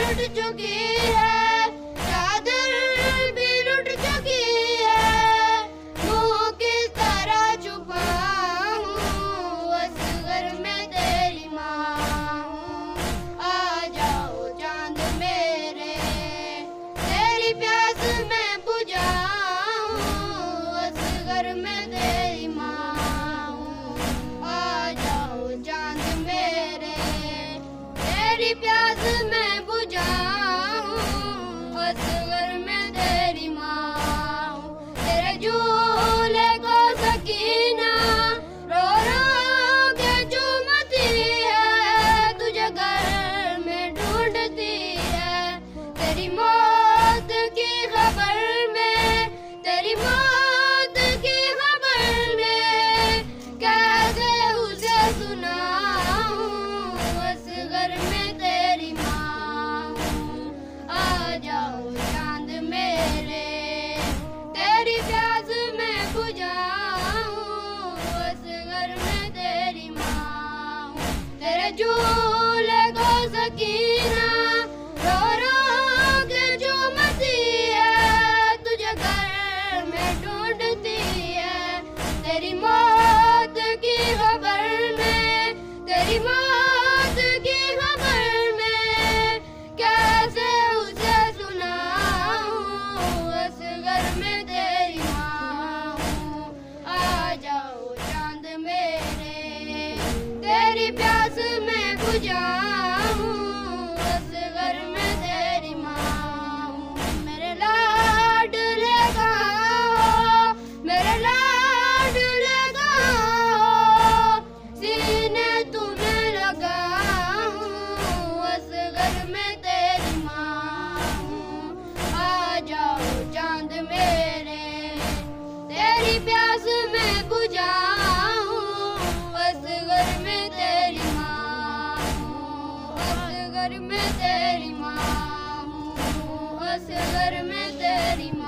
लुट चुकी है, चादर भी लुट चुकी है। मुँह किस तरह छुपाऊं, असगर में तेरी माँ हूँ। आ जाओ चांद मेरे, तेरी प्यास मैं बुझाऊं, असगर में तेरी माँ हूँ। आ जाओ चांद मेरे, तेरी प्यास मैं बुझाऊं, असगर में तेरी माँ हूँ। तेरे झूले को सकीना रो रो के चूमती है, तुझे घर में ढूंढती है। तेरी मौत की खबर में, तेरी मौत की खबर में कैसे उसे सुनाऊं, असगर में तेरी माँ हूँ। आ जाओ चांद मेरे, तेरी प्यास मैं बुझाऊं, असगर में तेरी माँ हूँ। तेरे झूले को सकीना रो रो के चूमती है, तुझे घर में ढूंढती है। तेरी मौत की खबर में, तेरी मौत की खबर में कैसे उसे सुनाऊं, असगर में तेरी माँ हूँ। आ जाओ चांद मेरे, तेरी प्यास मैं बुझाऊं, असगर में तेरी माँ हूँ। मेरे लाडले कहाँ हो, मेरे लाडले कहाँ हो, सीने तुम्हें लगाऊं, असगर में तेरी माँ हूँ। आ जाओ चांद मेरे, तेरी प्यास मैं बुझाऊं, असगर में तेरी माँ हूँ। असगर में तेरी माँ हूँ, असगर में तेरी माँ